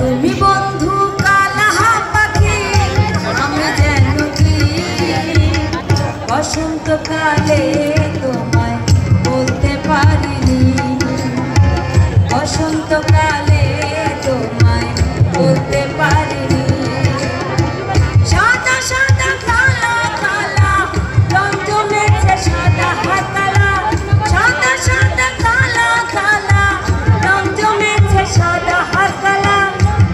তুমি বন্ধু কালা পাখি আমি যেন কি বসন্তকালে তোমায় বলতে পারিনি, বসন্তকালে তোমায় বলতে পারিনি। সাদা সাদা কালা কালা রং জমেছে সাদা হাতালা, সাদা সাদা কালা কালা রং জমেছে সাদা হাতালা।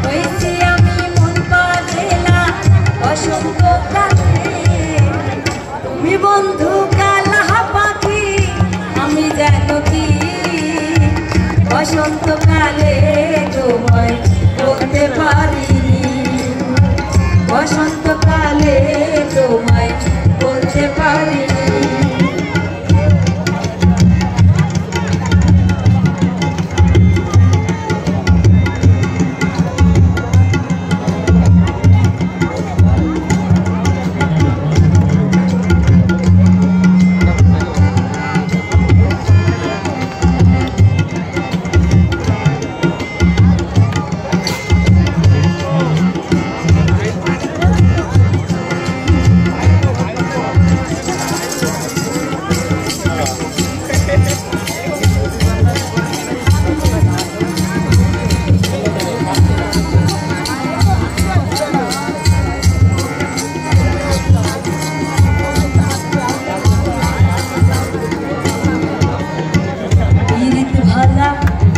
হয়েছি আমি মন পাগলা বসন্তকালে। তুমি বন্ধু কালা পাখি আমি যেন কি বসন্তকালে তোমায় বলতে পারিনি, বসন্তকালে তোমায় বলতে পারিনি।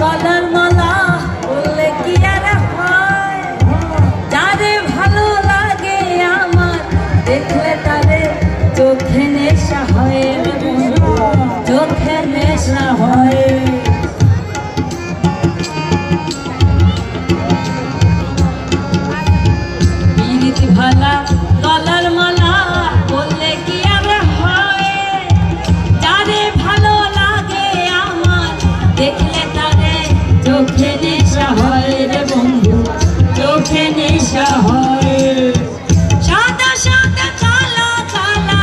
কলার মালা বললে কি আর হয়, যারে ভালো লাগে আমার দেখলে তারে চোখে নেশা হয়, চোখে নেশা হয়। পিরিতি ভালা কলার মালা বললে কি আর হয়, যারে ভালো লাগে আমার দেখলে চোখে নেশা হয় রে বন্ধু, চোখে নেশা হয়। সাদা সাদা কালা কালা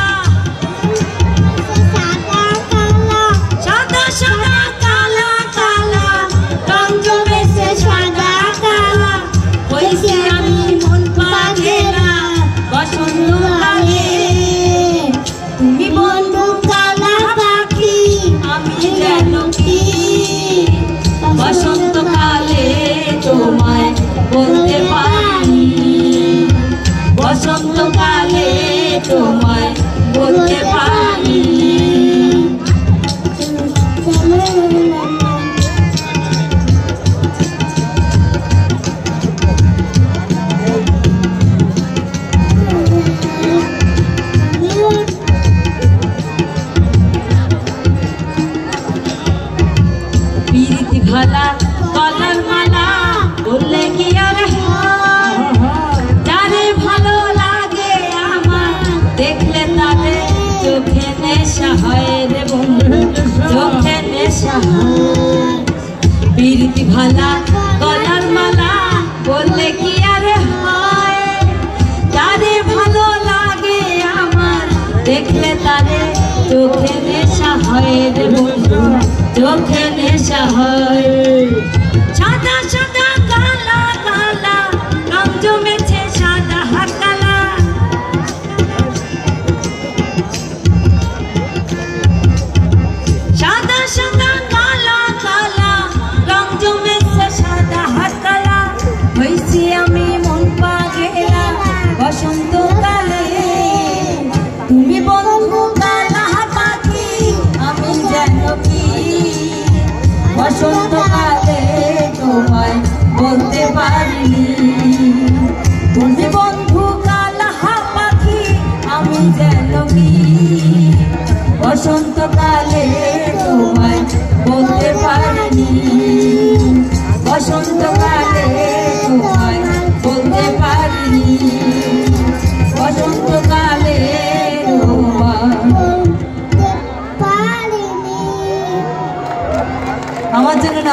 সাদা সাদা কালা কালা রং জমেছে সাদা কালা। হয়েছি আমি মন পাগলা বসন্তকালে। তুমি বন্ধু কালা পাখি আমি যেন কি বসন্তকালে তোমায় বলতে পারিনি, বসন্তকালে তোমায় বলতে পারিনি। পিরিতি ভালা কলার মালা বললে কি আর হয়, যারে ভালো লাগে আমার দেখলে তারে চোখে নেশা হয় রে বন্ধু, চোখে নেশা হয়। পিরিতি ভালা কলার মালা বললে কি আর হয়, যারে ভালো লাগে আমার দেখলে তারে চোখে নেশা হয় রে বন্ধু, চোখে নেশা হয়। সাদা সাদা কালা কালা রং জমেছে সাদা হাতালা, সাদা সাদা কালা কালা রং জমেছে সাদা হাতালা। হয়েছি আমি মন পাগলা বসন্তকালে। তুমি বন্ধু কালা পাখি আমি যেন কি বসন্তকালে তোমায় বলতে পারিনি, তুমি বন্ধু কালা পাখি আমি যেন কি বসন্তকালে তোমায় বলতে পারিনি, বসন্তকালে তোমায় বলতে পারিনি, বসন্তকালে তোমায় আমার জন্য।